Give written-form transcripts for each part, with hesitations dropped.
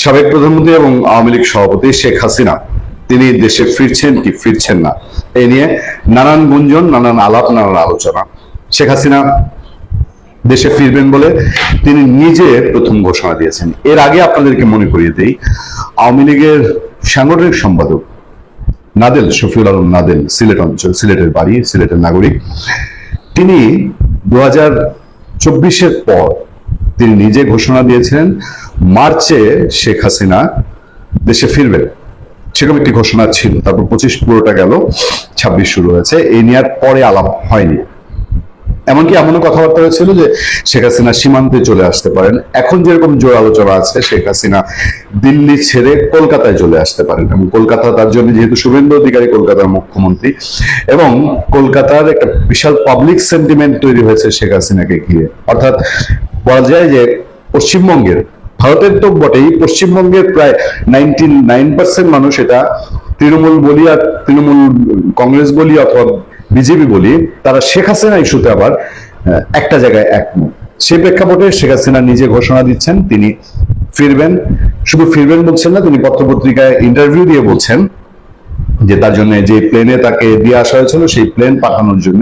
সাবেক প্রধানমন্ত্রী এবং আওয়ামী লীগ সভাপতি শেখ হাসিনা তিনি দেশে ফিরছেন কি ফিরছেন না এই নিয়ে নানান গুঞ্জন, নানান আলাপ, নানান আলোচনা। শেখ হাসিনা দেশে ফিরবেন বলে তিনি নিজে প্রথম ঘোষণা দিয়েছেন। এর আগে আপনাদেরকে মনে করিয়ে দেই, আওয়ামী লীগের সাংগঠনিক সম্পাদক নাদেল, শফিউল আলম নাদেল, সিলেট অঞ্চল, সিলেটের বাড়ি, সিলেটের নাগরিক, তিনি 2024-এর পর তিনি নিজে ঘোষণা দিয়েছিলেন মার্চে শেখ হাসিনা দেশে ফিরবেন, সেরকম একটি ঘোষণা ছিল। তারপর 25 পুরোটা গেল, 26 শুরু হয়েছে, এই নিয়ে আর পরে আলাপ হয়নি। এমনকি এমনও কথাবার্তা হয়েছিল যে শেখ হাসিনা সীমান্তে চলে আসতে পারেন। এখন যেরকম জোর আলোচনা আছে, শেখ হাসিনা দিল্লি ছেড়ে কলকাতায় চলে আসতে পারেন, এবং কলকাতা তার জন্য, যেহেতু শুভেন্দু অধিকারী কলকাতার মুখ্যমন্ত্রী, এবং কলকাতার একটা বিশাল পাবলিক সেন্টিমেন্ট তৈরি হয়েছে শেখ হাসিনাকে ঘিরে। অর্থাৎ বলা যায় যে পশ্চিমবঙ্গের, ভারতের তো বটেই, পশ্চিমবঙ্গের প্রায় 99% মানুষ, এটা তৃণমূল বলি আর তৃণমূল কংগ্রেস বলি অথবা বিজেপি বলি, তারা শেখ হাসিনা ইস্যুতে আবার একটা জায়গায় একমত। সেই প্রেক্ষাপটে শেখ হাসিনা নিজে ঘোষণা দিচ্ছেন তিনি ফিরবেন। শুধু ফিরবেন বলছেন না, তিনি পত্রপত্রিকায় ইন্টারভিউ দিয়ে বলছেন যে তার জন্য যে প্লেনে তাকে দিয়ে আসা হয়েছিল সেই প্লেন পাঠানোর জন্য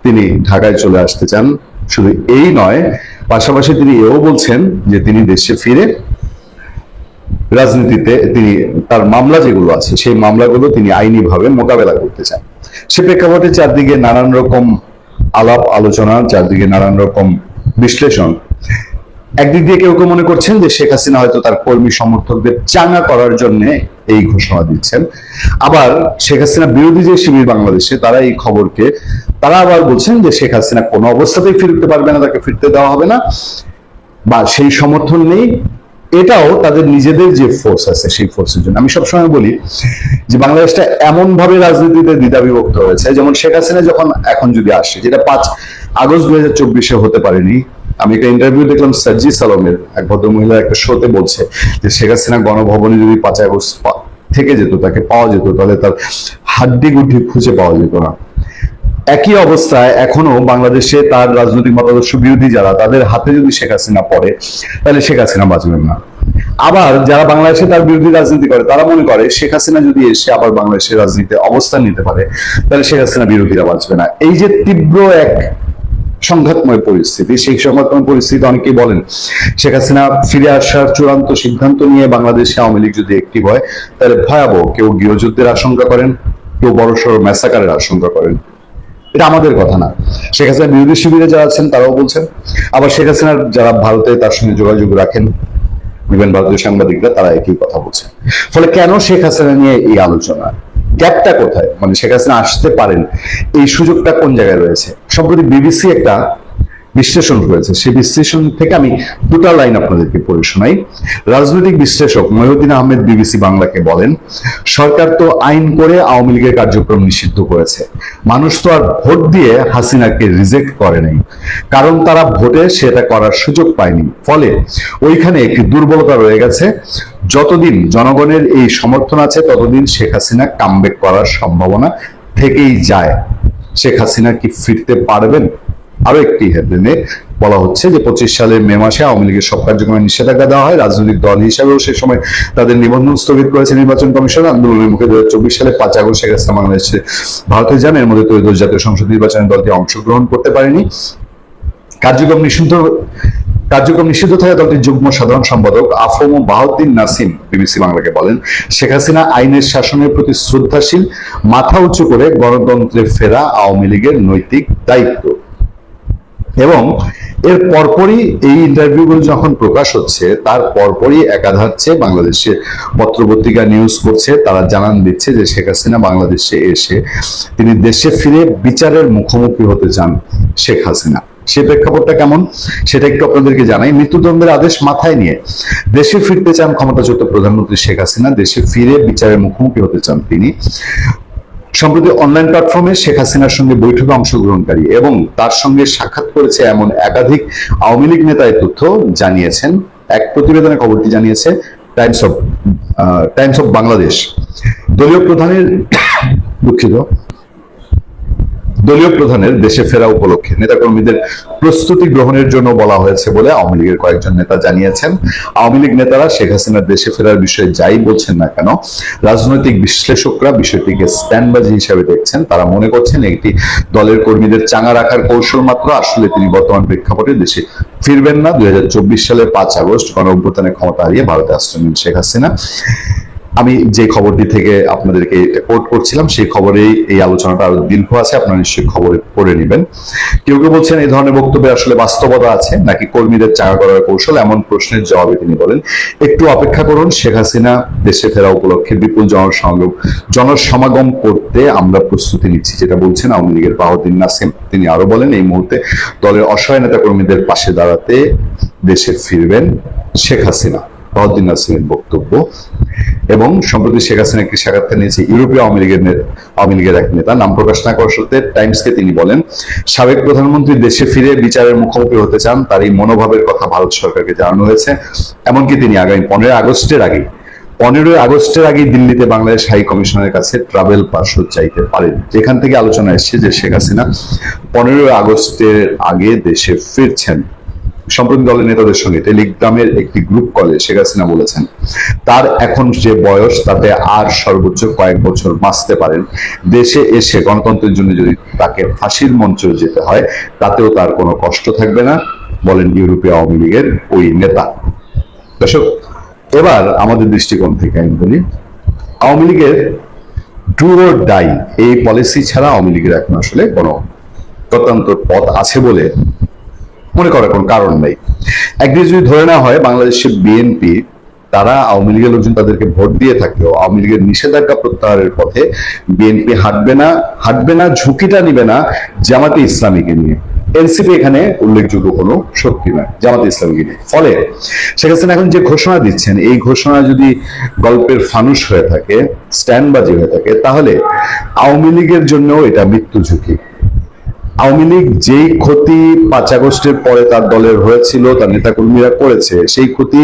তিনি ঢাকায় চলে আসতে চান। শুধু এই নয়, পাশাপাশি তিনি এও বলছেন যে তিনি দেশে ফিরে রাজনীতিতে তিনি তার মামলা যেগুলো আছে সেই মামলাগুলো তিনি আইনিভাবে মোকাবেলা করতে চান। সে প্রেক্ষাপটে চারদিকে নানান রকম আলাপ আলোচনা, চারদিকে নানান রকম বিশ্লেষণ। একদিক দিয়ে কেউ কেউ মনে করছেন যে শেখ হাসিনা হয়তো তার কর্মী সমর্থকদের চাঙ্গা করার জন্য এই ঘোষণা দিচ্ছেন। আবার শেখ হাসিনা বিরোধী যে শিবির বাংলাদেশে, তারা এই খবরকে, তারা আবার বলছেন যে শেখ হাসিনা কোনো অবস্থাতেই ফিরতে পারবে না, তাকে ফিরতে দেওয়া হবে না, বা সেই সমর্থন নেই। এটাও তাদের নিজেদের যে ফোর্স আছে সেই ফোর্সের জন্য। আমি সবসময় বলি যে বাংলাদেশটা এমন ভাবে রাজনীতিতে দ্বিধা বিভক্ত হয়েছে, যেমন শেখ হাসিনা যখন এখন যদি আসে, যেটা 5 আগস্ট 2024-এ হতে পারেনি। আমি একটা ইন্টারভিউ দেখলাম সাজ্জিদ সালমের, এক ভদ্রমহিলা একটা শোতে বলছে যে শেখ হাসিনা গণভবনে যদি 5 আগস্ট থেকে যেত, তাকে পাওয়া যেত, তাহলে তার হাড্ডি গুড্ডি খুঁজে পাওয়া যেত না। একই অবস্থায় এখনো বাংলাদেশে তার রাজনৈতিক মতাদর্শ বিরোধী যারা, তাদের হাতে যদি শেখ হাসিনা পড়ে, তাহলে শেখ হাসিনা বাঁচবেন না। আবার যারা বাংলাদেশে তার বিরোধী রাজনীতি করে, তারা মনে করে শেখ হাসিনা যদি এসে আবার বাংলাদেশের রাজনীতিতে অবস্থান নিতে পারে, তাহলে শেখ হাসিনা বিরোধীরা বাঁচবে না। এই যে তীব্র এক সংঘাতময় পরিস্থিতি, সেই সংঘাতময় পরিস্থিতি অনেকেই বলেন শেখ হাসিনা ফিরে আসার চূড়ান্ত সিদ্ধান্ত নিয়ে বাংলাদেশে আওয়ামী লীগ যদি অ্যাক্টিভ হয়, তাহলে ভয়াবহ। কেউ গৃহযুদ্ধের আশঙ্কা করেন, কেউ বড়সড় ম্যাসাকারের আশঙ্কা করেন। এটা আমাদের কথা না, শেখ হাসিনা বিরোধী শিবিরে যারা আছেন তারাও বলছেন। আবার শেখ হাসিনার যারা ভারতে তার সঙ্গে যোগাযোগ রাখেন, ইভেন ভারতীয় সাংবাদিকরা, তারা একই কথা বলছেন। ফলে কেন শেখ হাসিনা নিয়ে এই আলোচনা? গ্যাপটা কোথায়? মানে শেখ হাসিনা আসতে পারেন, এই সুযোগটা কোন জায়গায় রয়েছে? সম্প্রতি বিবিসি একটা বিশ্লেষণ করেছে, সেই বিশ্লেষণ থেকে আমি 2টা লাইন আপনাদেরকে পড়ে শোনাই। রাজনৈতিক বিশ্লেষক মহিউদ্দিন আহমেদ বিবিসি বাংলাকে বলেন, সরকার তো আইন করে আওয়ামী লীগের কার্যক্রম নিষিদ্ধ করেছে, মানুষ তো আর ভোট দিয়ে হাসিনাকে রিজেক্ট করে নাই, কারণ তারা ভোটে সেটা করার সুযোগ পায়নি। ফলে ওইখানে একটি দুর্বলতা রয়ে গেছে। যতদিন জনগণের এই সমর্থন আছে, ততদিন শেখ হাসিনা কামব্যাক করার সম্ভাবনা থেকেই যায়। শেখ হাসিনা কি ফিরতে পারবেন? আরো একটি হেডলাইনে বলা হচ্ছে যে 25 সালের মে মাসে আওয়ামী লীগের সব কার্যক্রমে নিষেধাজ্ঞা দেওয়া হয়। রাজনৈতিক দল হিসাবেও সে সময় তাদের নিবন্ধন স্থগিত করেছে নির্বাচন কমিশন। আন্দোলনের মুখে 2024 সালে 5 আগস্ট শেখ হাসিনা বাংলাদেশে ভারতে যান। এর মধ্যে ত্রয়োদশ জাতীয় সংসদ নির্বাচনে দলটি অংশগ্রহণ করতে পারেনি। কার্যক্রম নিষিদ্ধ থাকা দলটির যুগ্ম সাধারণ সম্পাদক আফম বাহাউদ্দিন নাসিম বিবিসি বাংলাকে বলেন, শেখ হাসিনা আইনের শাসনের প্রতি শ্রদ্ধাশীল, মাথা উঁচু করে গণতন্ত্রে ফেরা আওয়ামী লীগের নৈতিক দায়িত্ব। এবং এর পরপরই এই ইন্টারভিউগুলো যখন প্রকাশ হচ্ছে, তার পরপরই একাধারে বাংলাদেশের পত্রপত্রিকা নিউজ করছে, তারা জানান দিচ্ছে যে শেখ হাসিনা বাংলাদেশে এসে তিনি দেশে ফিরে বিচারের মুখোমুখি হতে চান শেখ হাসিনা। সে প্রেক্ষাপটটা কেমন সেটা একটু আপনাদেরকে জানাই। মৃত্যুদণ্ডের আদেশ মাথায় নিয়ে দেশে ফিরতে চান ক্ষমতাচ্যুত প্রধানমন্ত্রী শেখ হাসিনা, দেশে ফিরে বিচারের মুখোমুখি হতে চান তিনি। সম্প্রতি অনলাইন প্ল্যাটফর্মে শেখ হাসিনার সঙ্গে বৈঠকে অংশগ্রহণকারী এবং তার সঙ্গে সাক্ষাৎ করেছে এমন একাধিক আওয়ামী লীগ নেতা এই তথ্য জানিয়েছেন। এক প্রতিবেদনে খবরটি জানিয়েছে টাইমস অফ বাংলাদেশ। দলীয় প্রধানের দলীয় প্রধানের দেশে ফেরা উপলক্ষে নেতাকর্মীদের প্রস্তুতি গ্রহণের জন্য বলা হয়েছে বলে আওয়ামী লীগের কয়েকজন নেতা জানিয়েছেন। আওয়ামী লীগ নেতারা শেখ হাসিনার দেশে ফেরার বিষয়ে যাই বলছেন না কেন, রাজনৈতিক বিশ্লেষকরা বিষয়টিকে স্ট্যান্ডবাজি হিসাবে দেখছেন। তারা মনে করছেন এটি দলের কর্মীদের চাঙা রাখার কৌশল মাত্র। আসলে তিনি বর্তমান প্রেক্ষাপটে দেশে ফিরবেন না। 2024 সালের 5 আগস্ট গণঅভ্যুত্থানে ক্ষমতা হারিয়ে ভারতে আশ্রয় নেন শেখ হাসিনা। আমি যে খবরটি থেকে আপনাদেরকে কোট করছিলাম সেই খবরেই এই আলোচনাটা আরো দীর্ঘ আছে, আপনারা নিশ্চয়ই খবরে পড়ে নেবেন। কেউ কেউ বলছেন এই ধরনের বক্তব্যে আসলে বাস্তবতা আছে নাকি কর্মীদের চাঙা করার কৌশল। এমন প্রশ্নের জবাবে তিনি বলেন, একটু অপেক্ষা করুন, শেখ হাসিনা দেশে ফেরা উপলক্ষে বিপুল জনসমাগম করতে আমরা প্রস্তুতি নিচ্ছি, যেটা বলছেন আওয়ামী লীগের বাহাউদ্দিন নাসিম। তিনি আরো বলেন, এই মুহূর্তে দলের অসহায় নেতা কর্মীদের পাশে দাঁড়াতে দেশে ফিরবেন শেখ হাসিনা, বাহাউদ্দিন নাসিমের বক্তব্য। এবং সম্প্রতি শেখ হাসিনা একটি সাক্ষাৎকার নিয়েছে ইউরোপীয় আওয়ামী লীগের এক নেতা, নাম প্রকাশ না করার সত্ত্বে টাইমসকে তিনি বলেন, সাবেক প্রধানমন্ত্রী দেশে ফিরে বিচারের মুখোমুখি হতে চান। তার এই মনোভাবের কথা ভারত সরকারকে জানানো হয়েছে। এমনকি তিনি আগামী 15 আগস্টের আগে দিল্লিতে বাংলাদেশ হাই কমিশনের কাছে ট্রাভেল পাসপোর্ট চাইতে পারেন। যেখান থেকে আলোচনা এসছে যে শেখ হাসিনা 15 আগস্টের আগে দেশে ফিরছেন। সম্প্রতি দলের নেতাদের সঙ্গে টেলিগ্রামের একটি গ্রুপ কলে শেখ হাসিনা বলেছেন, তার এখন যে বয়স তাতে আর সর্বোচ্চ কয়েক বছর বাঁচতে পারেন। দেশে এসে গণতন্ত্রের জন্য যদি তাকে ফাঁসির মঞ্চে যেতে হয় তাতেও তার কোনো কষ্ট থাকবে না, বলেন ইউরোপীয় আওয়ামী লীগের ওই নেতা। দর্শক, এবার আমাদের দৃষ্টিকোণ থেকে আমি বলি, আওয়ামী লীগের ডু অর ডাই এই পলিসি ছাড়া আওয়ামী লীগের এখন আসলে কোনো তত্ত্বান্তর পথ আছে বলে মনে করার কোন কারণ নেই। একদিকে যদি ধরে নেওয়া হয় বাংলাদেশের বিএনপি, তারা আওয়ামী লীগের লোকজন তাদেরকে ভোট দিয়ে থাকলেও আওয়ামী লীগের নিষেধাজ্ঞা প্রত্যাহারের পথে বিএনপি হাঁটবে না, ঝুঁকিটা নিবে না জামাতে ইসলামীকে নিয়ে। এনসিপি এখানে উল্লেখযোগ্য কোনো শক্তি নয়, জামাতে ইসলামীকে নিয়ে। ফলে শেখ হাসিনা এখন যে ঘোষণা দিচ্ছেন, এই ঘোষণা যদি গল্পের ফানুস হয়ে থাকে, স্ট্যান্ডবাজি হয়ে থাকে, তাহলে আওয়ামী লীগের জন্য এটা মৃত্যু ঝুঁকি। আওয়ামী লীগ যেই ক্ষতি 5 আগস্টের পরে তার দলের হয়েছিল, তার নেতাকর্মীরা করেছে, সেই ক্ষতি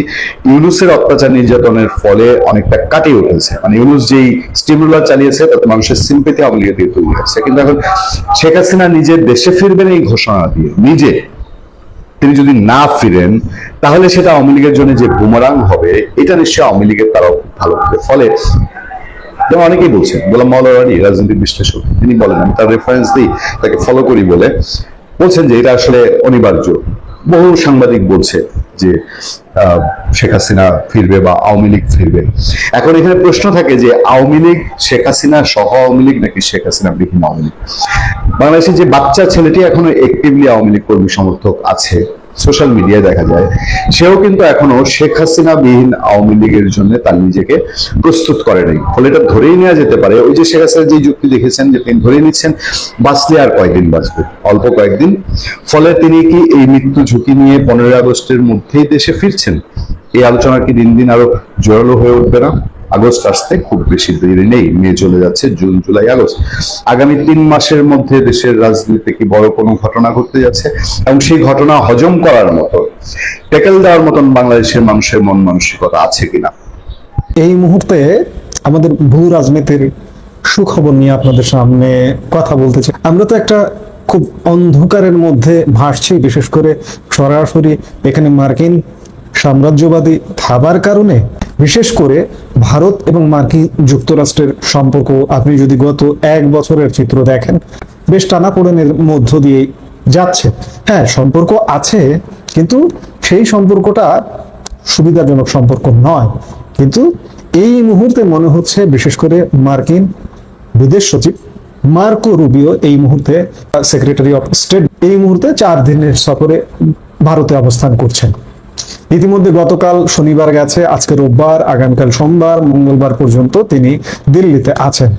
ইউনূসের অত্যাচার নির্যাতনের ফলে অনেকটা কাটিয়ে উঠেছে। মানে ইউনূস যেই স্টিমুলার চালিয়েছে তাতে মানুষের সিম্পেথি আওয়ামী লীগের দিকে তৈরি হয়েছে। কিন্তু এখন শেখ হাসিনা নিজে দেশে ফিরবেন এই ঘোষণা দিয়ে নিজে তিনি যদি না ফিরেন, তাহলে সেটা আওয়ামী লীগের জন্য যে বুমারাং হবে, এটা নিশ্চয়ই আওয়ামী লীগের তারাও ভালো হবে। ফলে যেমন অনেকেই বলছেন, গোলাম মাওলা রানী রাজনৈতিক বিশ্লেষক, তিনি বলেন, আমি তার রেফারেন্স দিই, তাকে ফলো করি বলে বলছেন যে এটা আসলে অনিবার্য। বহু সাংবাদিক বলছে যে শেখ হাসিনা ফিরবে বা আওয়ামী লীগ ফিরবে। এখন এখানে প্রশ্ন থাকে যে আওয়ামী লীগ শেখ হাসিনা সহ আওয়ামী লীগ নাকি শেখ হাসিনা বিহীন আওয়ামী লীগ। বাংলাদেশের যে বাচ্চা ছেলেটি এখনো অ্যাক্টিভলি আওয়ামী লীগ কর্মী সমর্থক আছে, সোশ্যাল মিডিয়ায় দেখা যায়, সেও কিন্তু এখনো শেখ হাসিনা বিহীন আওয়ামী লীগের জন্য তার নিজেকে প্রস্তুত করে নাই। ফলে এটা ধরেই নেওয়া যেতে পারে, ওই যে শেখ হাসিনা যে যুক্তি দেখেছেন যে তিনি ধরে নিচ্ছেন বাঁচলে আর কয়েকদিন বাঁচবে, অল্প কয়েকদিন। ফলে তিনি কি এই মৃত্যু ঝুঁকি নিয়ে 15 আগস্টের মধ্যেই দেশে ফিরছেন? এই আলোচনা কি দিন দিন আরো জোরালো হয়ে উঠবে না? আগস্ট আসতে খুব বেশি দেরি নেই, মে চলে যাচ্ছে, জুন, জুলাই, আগস্ট। আগামী 3 মাসের মধ্যে দেশের রাজনীতিতে কি বড় কোনো ঘটনা ঘটতে যাচ্ছে, এবং সেই ঘটনা হজম করার মতো, ট্যাকেল দেওয়ার মতন বাংলাদেশের মানুষের মন মানসিকতা আছে কিনা? এই মুহূর্তে আমাদের ভূ রাজনীতির সুখবর নিয়ে আপনাদের সামনে কথা বলতে চাই। আমরা তো একটা খুব অন্ধকারের মধ্যে ভাসছি, বিশেষ করে সরাসরি এখানে মার্কিন সাম্রাজ্যবাদী থাবার কারণে। বিশেষ করে ভারত এবং মার্কিন যুক্তরাষ্ট্রের সম্পর্ক আপনি যদি গত 1 বছরের চিত্র দেখেন, বেশ টানাপোড়েনের মধ্য দিয়ে যাচ্ছে। হ্যাঁ, সম্পর্ক আছে, কিন্তু সেই সম্পর্কটা সুবিধাজনক সম্পর্ক নয়। কিন্তু এই মুহূর্তে মনে হচ্ছে, বিশেষ করে মার্কিন বিদেশ সচিব মার্কো রুবিও এই মুহূর্তে, সেক্রেটারি অফ স্টেট, এই মুহূর্তে 4 দিনের সফরে ভারতে অবস্থান করছেন। ইতিমধ্যে গতকাল শনিবার গেছে, আজকে রোববার, আগামীকাল সোমবার, মঙ্গলবার পর্যন্ত তিনি দিল্লিতে আছেন।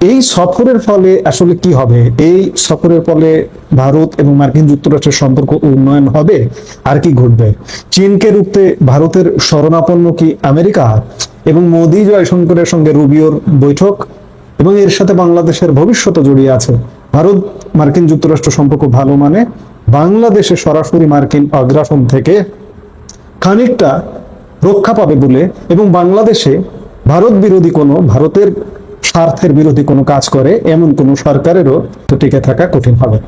এই সফরের ফলে আসলে কি হবে? এই সফরের ফলে ভারত এবং মার্কিন যুক্তরাষ্ট্রের সম্পর্ক উন্নয়ন হবে, আর কি ঘটবে? চীনকে রুখতে ভারতের শরণাপন্ন কি আমেরিকা? এবং মোদি জয়শঙ্করের সঙ্গে রুবিওর বৈঠক, এবং এর সাথে বাংলাদেশের ভবিষ্যৎ জড়িয়ে আছে। ভারত মার্কিন যুক্তরাষ্ট্র সম্পর্ক ভালো মানে বাংলাদেশে সরাসরি মার্কিন আগ্রাসন থেকে খানিকটা রক্ষা পাবে বলে, এবং বাংলাদেশে ভারত বিরোধী কোনো, ভারতের স্বার্থের বিরোধী কোনো কাজ করে এমন কোনো সরকারেরও তো টিকে থাকা কঠিন হবে।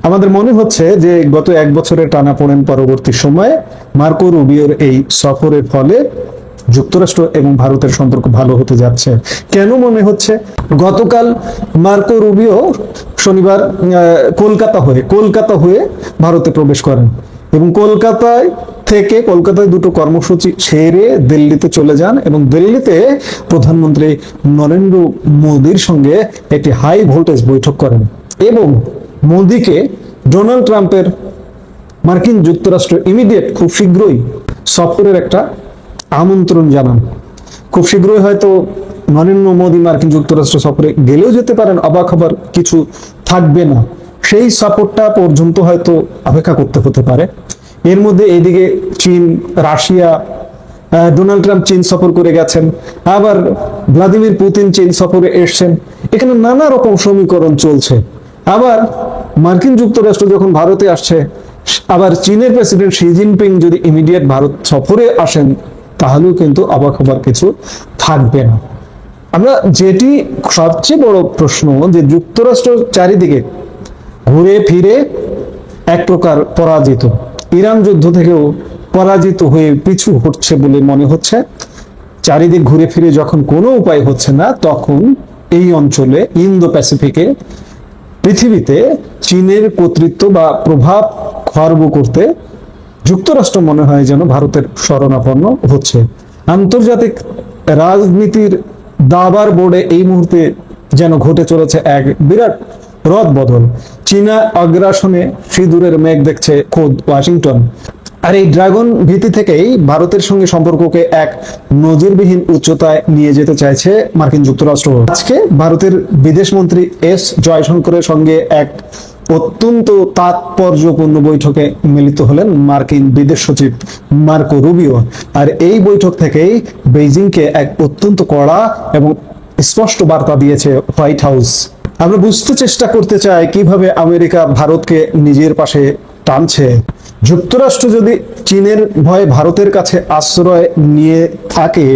আমাদের মনে হচ্ছে যে গত 1 বছরের টানাপোড়েন পরবর্তী সময়ে মার্কো রুবিওর এই সফরের ফলে যুক্তরাষ্ট্র এবং ভারতের সম্পর্ক ভালো হতে যাচ্ছে। কেন মনে হচ্ছে? গতকাল মার্কো রুবিও শনিবার কলকাতা হয়ে ভারতে প্রবেশ করেন এবং কলকাতায় দুটো কর্মসূচি সেরে দিল্লিতে চলে যান এবং দিল্লিতে প্রধানমন্ত্রী নরেন্দ্র মোদীর সঙ্গে একটি হাই ভোল্টেজ বৈঠক করেন এবং মোদীকে ডোনাল্ড ট্রাম্পের মার্কিন যুক্তরাষ্ট্র ইমিডিয়েট খুব শীঘ্রই সফরের একটা আমন্ত্রণ জানান। খুব শীঘ্রই হয়তো নরেন্দ্র মোদী মার্কিন যুক্তরাষ্ট্র সফরে গেলেও যেতে পারেন, অবাক হবার কিছু থাকবে না। সেই সফরটা পর্যন্ত হয়তো অপেক্ষা করতে হতে পারে। এর মধ্যে এইদিকে চীন, রাশিয়া, ডোনাল্ড ট্রাম্প চীন সফর করে গেছেন, আবার ভ্লাদিমির পুতিন চীন সফরে এসছেন। এখানে নানা রকম সমীকরণ চলছে। আবার মার্কিন যুক্তরাষ্ট্র যখন ভারতে আসছে, আবার চীনের প্রেসিডেন্ট শি জিনপিং যদি ইমিডিয়েট ভারত সফরে আসেন, তাহলেও কিন্তু অবাক হবার কিছু থাকবে না। আমরা যেটি সবচেয়ে বড় প্রশ্ন, যে যুক্তরাষ্ট্র চারিদিকে ঘুরে ফিরে এক প্রকার পরাজিত, ইরান যুদ্ধ থেকেও পরাজিত হয়ে পিছু হচ্ছে বলে মনে হচ্ছে। চারিদিক ঘুরে ফিরে যখন কোনো উপায় হচ্ছে না, তখন এই অঞ্চলে ইন্দো প্যাসিফিকে পৃথিবীতে চীনের কর্তৃত্ব বা প্রভাব খর্ব করতে যুক্তরাষ্ট্র মনে হয় যেন ভারতের শরণাপন্ন হচ্ছে। আন্তর্জাতিক রাজনীতির দাবার বোর্ডে এই মুহূর্তে যেন ঘটে চলেছে এক বিরাট রদ বদল। চীনা আগ্রাসনে সিঁদুরের মেঘ দেখছে খোদ ওয়াশিংটন। আর এই ড্রাগন ভীতি থেকেই ভারতের সঙ্গে সম্পর্ককে এক নজিরবিহীন উচ্চতায় নিয়ে যেতে চাইছে মার্কিন যুক্তরাষ্ট্র। আজকে ভারতের বিদেশ মন্ত্রী এস জয়শঙ্করের সঙ্গে এক অত্যন্ত তাৎপর্যপূর্ণ বৈঠকে মিলিত হলেন মার্কিন বিদেশ সচিব মার্কো রুবিও। আর এই বৈঠক থেকেই বেইজিংকে এক অত্যন্ত কড়া এবং স্পষ্ট বার্তা দিয়েছে হোয়াইট হাউস। আমরা বুঝতে চেষ্টা করতে চাই কিভাবে আমেরিকা ভারতকে নিজের পাশে টানছে। যুক্তরাষ্ট্র যদি চীনের ভয়ে ভারতের কাছে আশ্রয় নিয়ে থাকে,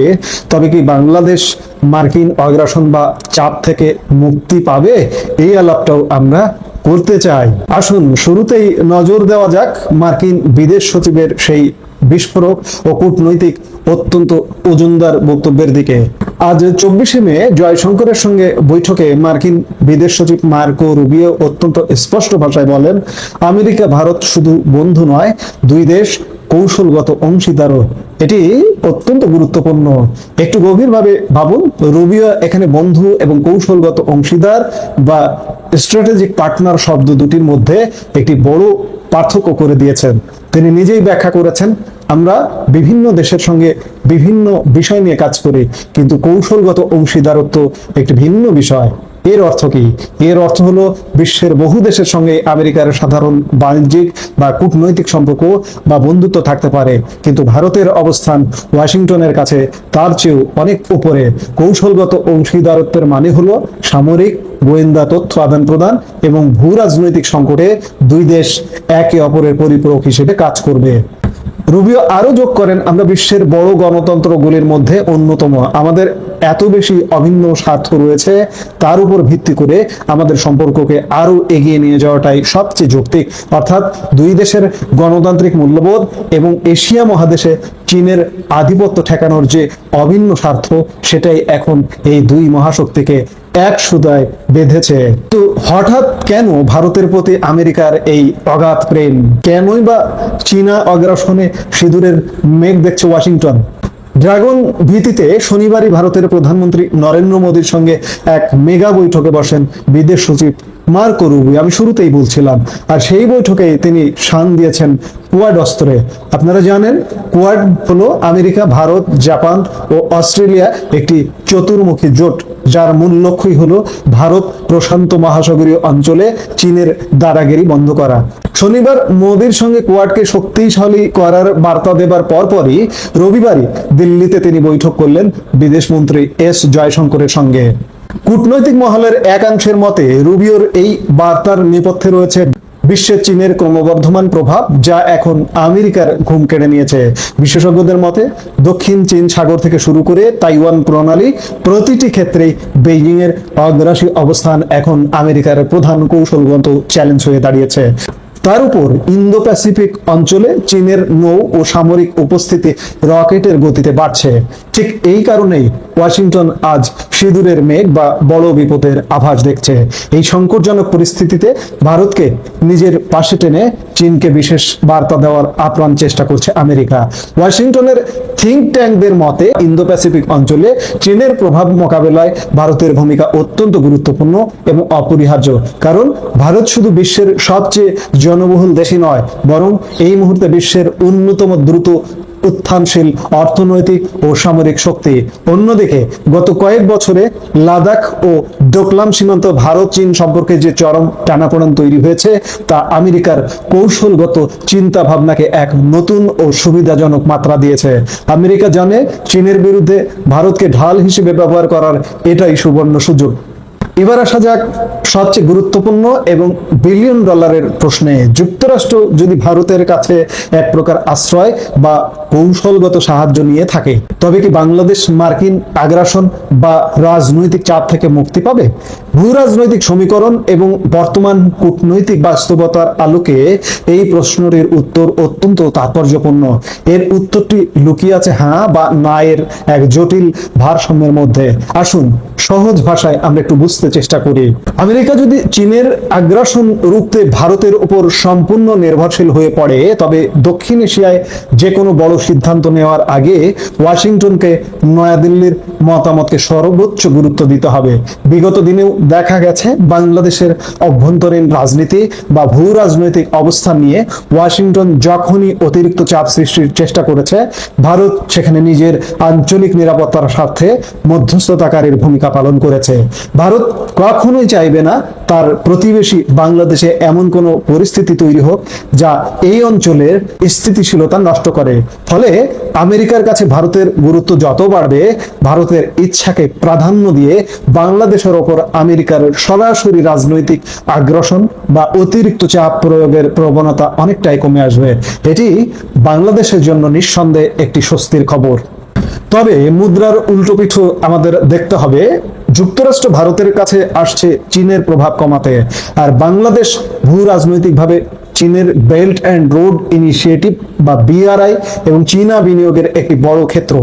তবে কি বাংলাদেশ মার্কিন আগ্রাসন বা চাপ থেকে মুক্তি পাবে? এই আলাপটাও আমরা করতে চাই। আসুন শুরুতেই নজর দেওয়া যাক মার্কিন বিদেশ সচিবের সেই বিস্ফোরক ও কূটনৈতিক অত্যন্ত ওজনদার বক্তব্যের দিকে। আজ 24শে মে জয়শঙ্করের সঙ্গে বৈঠকে মার্কিন বিদেশ সচিব মার্কো রুবিও অত্যন্ত স্পষ্ট ভাষায় বলেন, আমেরিকা ভারত শুধু বন্ধু নয়, দুই দেশ কৌশলগত অংশীদারও। এটি অত্যন্ত গুরুত্বপূর্ণ। একটু গভীরভাবে ভাবুন, রুবিও এখানে বন্ধু এবং কৌশলগত অংশীদার বা স্ট্র্যাটেজিক পার্টনার শব্দ দুটির মধ্যে একটি বড় পার্থক্য করে দিয়েছেন। তিনি নিজেই ব্যাখ্যা করেছেন, আমরা বিভিন্ন দেশের সঙ্গে বিভিন্ন বিষয় নিয়ে কাজ করি, কিন্তু কৌশলগত অংশীদারত্ব একটি ভিন্ন বিষয়। এর অর্থ কি? এর অর্থ হলো বিশ্বের বহু দেশের সঙ্গে আমেরিকার সাধারণ বাণিজ্যিক বা কূটনৈতিক সম্পর্ক বা বন্ধুত্ব থাকতে পারে, কিন্তু ভারতের অবস্থান ওয়াশিংটনের কাছে তার চেয়েও অনেক উপরে। কৌশলগত অংশীদারত্বের মানে হলো সামরিক, গোয়েন্দা তথ্য আদান প্রদান এবং ভূ রাজনৈতিক সংকটে দুই দেশ একে অপরের পরিপূরক হিসেবে কাজ করবে। রুবিও আরো যোগ করেন, আমরা বিশ্বের বড় গণতন্ত্রগুলির মধ্যে অন্যতম। আমাদের এত বেশি অভিন্ন স্বার্থ রয়েছে, তার উপর ভিত্তি করে আমাদের সম্পর্ককে আরো এগিয়ে নিয়ে যাওয়াটাই সবচেয়ে যৌক্তিক। অর্থাৎ দুই দেশের গণতান্ত্রিক মূল্যবোধ এবং এশিয়া মহাদেশে চীনের আধিপত্য ঠেকানোর যে অভিন্ন স্বার্থ, সেটাই এখন এই দুই মহাশক্তিকে এক সুতায় বেঁধেছে। তো হঠাৎ কেন ভারতের প্রতি আমেরিকার এই অগাধ প্রেম? কেনই বা চীনা আগ্রাসনে সিঁদুরের মেঘ দেখছে ওয়াশিংটন? ড্রাগন ভীতিতে শনিবারই ভারতের প্রধানমন্ত্রী নরেন্দ্র মোদীর সঙ্গে এক মেগা বৈঠকে বসেন বিদেশ সচিব মার্কো রুবিও। আমি শুরুতেই বলছিলাম। আর সেই বৈঠকে তিনি শান দিয়েছেন কোয়াড অস্ত্রে। আপনারা জানেন, কোয়াড হলো আমেরিকা, ভারত, জাপান ও অস্ট্রেলিয়া একটি চতুর্মুখী জোট, যার মূল লক্ষ্যই হলো ভারত প্রশান্ত মহাসাগরীয় অঞ্চলে চীনের দাদাগিরি বন্ধ করা। শনিবার মোদীর সঙ্গে কোয়াডকে শক্তিশালী করার বার্তা দেবার পরপরই রবিবারই দিল্লিতে তিনি বৈঠক করলেন বিদেশমন্ত্রী এস জয়শঙ্করের সঙ্গে। কূটনৈতিক মহলের একাংশের মতে রুবিওর এই বার্তার নেপথ্যে রয়েছে বিশ্বে চীনের ক্রমবর্ধমান প্রভাব, যা এখন আমেরিকার ঘুম কেড়ে নিয়েছে। বিশেষজ্ঞদের মতে দক্ষিণ চীন সাগর থেকে শুরু করে তাইওয়ান প্রণালী, প্রতিটি ক্ষেত্রেই বেইজিং এর অগ্রাসী অবস্থান এখন আমেরিকার প্রধান কৌশলগত চ্যালেঞ্জ হয়ে দাঁড়িয়েছে। তার উপর ইন্দো প্যাসিফিক অঞ্চলে চীনের নৌ ও সামরিক উপস্থিতি রকেটের গতিতে বাড়ছে। ঠিক এই কারণেই ওয়াশিংটন আজ সিঁদুরের মেঘ বা বড় বিপদের আভাস দেখছে। এই সংকটজনক পরিস্থিতিতে ভারতকে নিজের পাশে টেনে চীনকে বিশেষ বার্তা দেওয়ার আপ্রাণ চেষ্টা করছে আমেরিকা। ওয়াশিংটনের থিঙ্ক ট্যাঙ্কদের মতে ইন্দো প্যাসিফিক অঞ্চলে চীনের প্রভাব মোকাবেলায় ভারতের ভূমিকা অত্যন্ত গুরুত্বপূর্ণ এবং অপরিহার্য। কারণ ভারত শুধু বিশ্বের সবচেয়ে জনবহুল দেশই নয়, বরং এই মুহূর্তে বিশ্বের অন্যতম দ্রুত উত্থানশীল অর্থনৈতিক ও সামরিক শক্তি। অন্যদিকে গত কয়েক বছরে লাদাখ ও ডোকলাম সীমান্ত ভারত চীন সম্পর্কে যে চরম টানাপোড়েন তৈরি হয়েছে, তা আমেরিকার কৌশলগত চিন্তা ভাবনাকে এক নতুন ও সুবিধাজনক মাত্রা দিয়েছে। আমেরিকা জানে চীনের বিরুদ্ধে ভারতকে ঢাল হিসেবে ব্যবহার করার এটাই সুবর্ণ সুযোগ। এবার আসা যাক সবচেয়ে গুরুত্বপূর্ণ এবং বিলিয়ন ডলারের প্রশ্নে। যুক্তরাষ্ট্র যদি ভারতের কাছে এক প্রকার আশ্রয় বা কৌশলগত সাহায্য নিয়ে থাকে, তবে কি বাংলাদেশ মার্কিন আগ্রাসন বা রাজনৈতিক চাপ থেকে মুক্তি পাবে? ভূ রাজনৈতিক সমীকরণ এবং বর্তমান কূটনৈতিক বাস্তবতার আলোকে এই প্রশ্নটির উত্তর অত্যন্ত তাৎপর্যপূর্ণ। এর উত্তরটি লুকিয়ে আছে হ্যাঁ বা না এর এক জটিল ভারসাম্যের মধ্যে। আসুন সহজ ভাষায় আমরা একটু বুঝতে চেষ্টা করি। আমেরিকা যদি চীনের আগ্রাসন রুখতে ভারতের উপর সম্পূর্ণ নির্ভরশীল হয়ে পড়ে, তবে দক্ষিণ এশিয়ায় যে কোনো বড় সিদ্ধান্ত নেওয়ার আগে ওয়াশিংটনকে নয়াদিল্লির মতামতকে সর্বোচ্চ গুরুত্ব দিতে হবে। বিগত দিনেও দেখা গেছে বাংলাদেশের অভ্যন্তরীণ রাজনীতি বা ভূ রাজনৈতিক অবস্থান নিয়ে ওয়াশিংটন যখনই অতিরিক্ত চাপ সৃষ্টির চেষ্টা করেছে, ভারত সেখানে নিজের আঞ্চলিক নিরাপত্তার স্বার্থে মধ্যস্থতাকারীর ভূমিকা পালন করেছে। ভারত কখনোই চাইবে না তার প্রতিবেশী বাংলাদেশে এমন কোনো পরিস্থিতি তৈরি হোক যা এই অঞ্চলের স্থিতিশীলতা নষ্ট করে। ফলে আমেরিকার কাছে ভারতের গুরুত্ব যত বাড়বে, ভারতের ইচ্ছাকে প্রাধান্য দিয়ে বাংলাদেশের ওপর আমেরিকার সরাসরি রাজনৈতিক আগ্রাসন বা অতিরিক্ত চাপ প্রয়োগের প্রবণতা অনেকটাই কমে আসবে। এটি বাংলাদেশের জন্য নিঃসন্দেহে একটি স্বস্তির খবর। তবে মুদ্রার উল্টোপিঠও আমাদের দেখতে হবে। যুক্তরাষ্ট্র ভারতের কাছে আসছে চীনের প্রভাব কমাতে, আর বাংলাদেশ ভূ রাজনৈতিকভাবে চীনের বেল্ট অ্যান্ড রোড ইনিশিয়েটিভ বা বিআরআই এবং চীনা বিনিয়োগের একটি বড় ক্ষেত্র।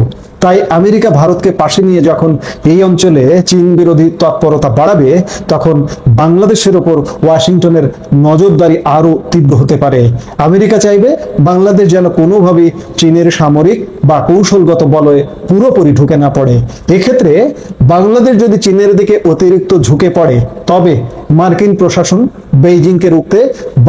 তাই আমেরিকা ভারতকে পাশে নিয়ে যখন এই অঞ্চলে চীন বিরোধী তৎপরতা বাড়াবে, তখন বাংলাদেশের ওপর ওয়াশিংটনের নজরদারি আরো তীব্র হতে পারে। আমেরিকা চাইবে বাংলাদেশ যেন কোনোভাবেই চীনের সামরিক বা কৌশলগত বলয়ে পুরোপুরি ঢুকে না পড়ে। এক্ষেত্রে বাংলাদেশ যদি চীনের দিকে অতিরিক্ত ঝুঁকে পড়ে, তবে মার্কিন প্রশাসন বেইজিংকে রুখতে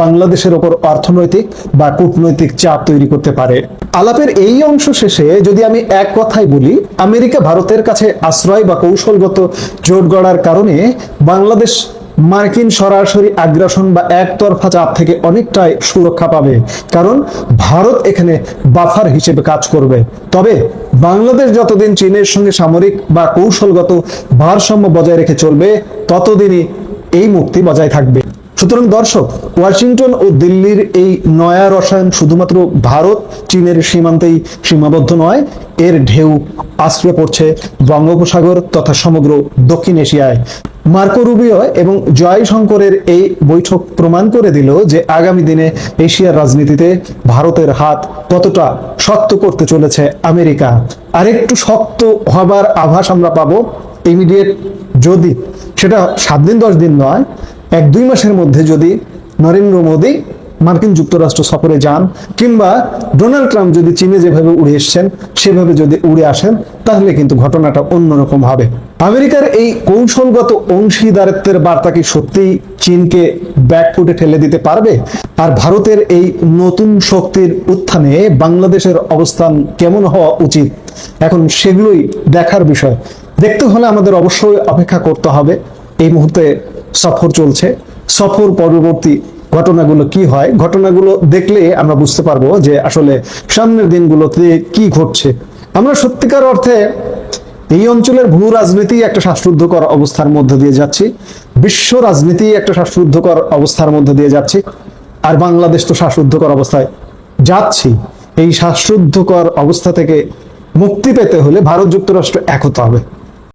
বাংলাদেশের ওপর অর্থনৈতিক বা কূটনৈতিক চাপ তৈরি করতে পারে। আলাপের এই অংশ শেষে যদি আমি এক কথায় বলি, আমেরিকা ভারতের কাছে আশ্রয় বা কৌশলগত জোট গড়ার কারণে বাংলাদেশ মার্কিন সরাসরি আগ্রাসন বা একতরফা চাপ থেকে অনেকটাই সুরক্ষা পাবে, কারণ ভারত এখানে বাফার হিসেবে কাজ করবে। তবে বাংলাদেশ যতদিন চীনের সঙ্গে সামরিক বা কৌশলগত ভারসাম্য বজায় রেখে চলবে, ততদিনই এই মুক্তি বজায় থাকবে। সুতরাং দর্শক, ওয়াশিংটন ও দিল্লির এই নয়া রসায়ন শুধুমাত্র ভারত চীনের সীমান্তেই সীমাবদ্ধ নয়, এর ঢেউ আশ্রয় পড়ছে বঙ্গোপসাগর তথা সমগ্র দক্ষিণ এশিয়ায়। মার্কো রুবিও এবং জয়শঙ্করের এই বৈঠক প্রমাণ করে দিল যে আগামী দিনে এশিয়ার রাজনীতিতে ভারতের হাত কতটা শক্ত করতে চলেছে আমেরিকা। আরেকটু শক্ত হবার আভাস আমরা পাবো ইমিডিয়েট, যদি সেটা 7 দিন 10 দিন নয়, 1-2 মাসের মধ্যে যদি নরেন্দ্র মোদী মার্কিন যুক্তরাষ্ট্র সফরে যান, কিংবা ডোনাল্ড ট্রাম্প যদি চীনে যেভাবে উড়ে এসছেন সেভাবে যদি উড়ে আসেন, তাহলে কিন্তু ঘটনাটা অন্যরকম হবে। আমেরিকার এই কৌশলগত অংশীদারিত্বের বার্তা কি সত্যিই চীনকে ব্যাকফুটে ঠেলে দিতে পারবে? আর ভারতের এই নতুন শক্তির উত্থানে বাংলাদেশের অবস্থান কেমন হওয়া উচিত, এখন সেগুলোই দেখার বিষয়। দেখতে হলে আমাদের অবশ্যই অপেক্ষা করতে হবে। এই মুহূর্তে সফর চলছে, সফর পরবর্তী ঘটনাগুলো কি হয়, ঘটনাগুলো দেখলে আমরা বুঝতে পারবো যে আসলে সামনের দিনগুলোতে কি ঘটছে। আমরা সত্যিকার অর্থে এই অঞ্চলের ভূ রাজনীতি একটা শ্বাসরুদ্ধকর অবস্থার মধ্যে দিয়ে যাচ্ছি, বিশ্ব রাজনীতি একটা শ্বাসরুদ্ধকর অবস্থার মধ্যে দিয়ে যাচ্ছি। আর বাংলাদেশ তো শ্বাসরুদ্ধকর অবস্থায় যাচ্ছি। এই শ্বাসরুদ্ধকর অবস্থা থেকে মুক্তি পেতে হলে ভারত যুক্তরাষ্ট্র এক হতে হবে।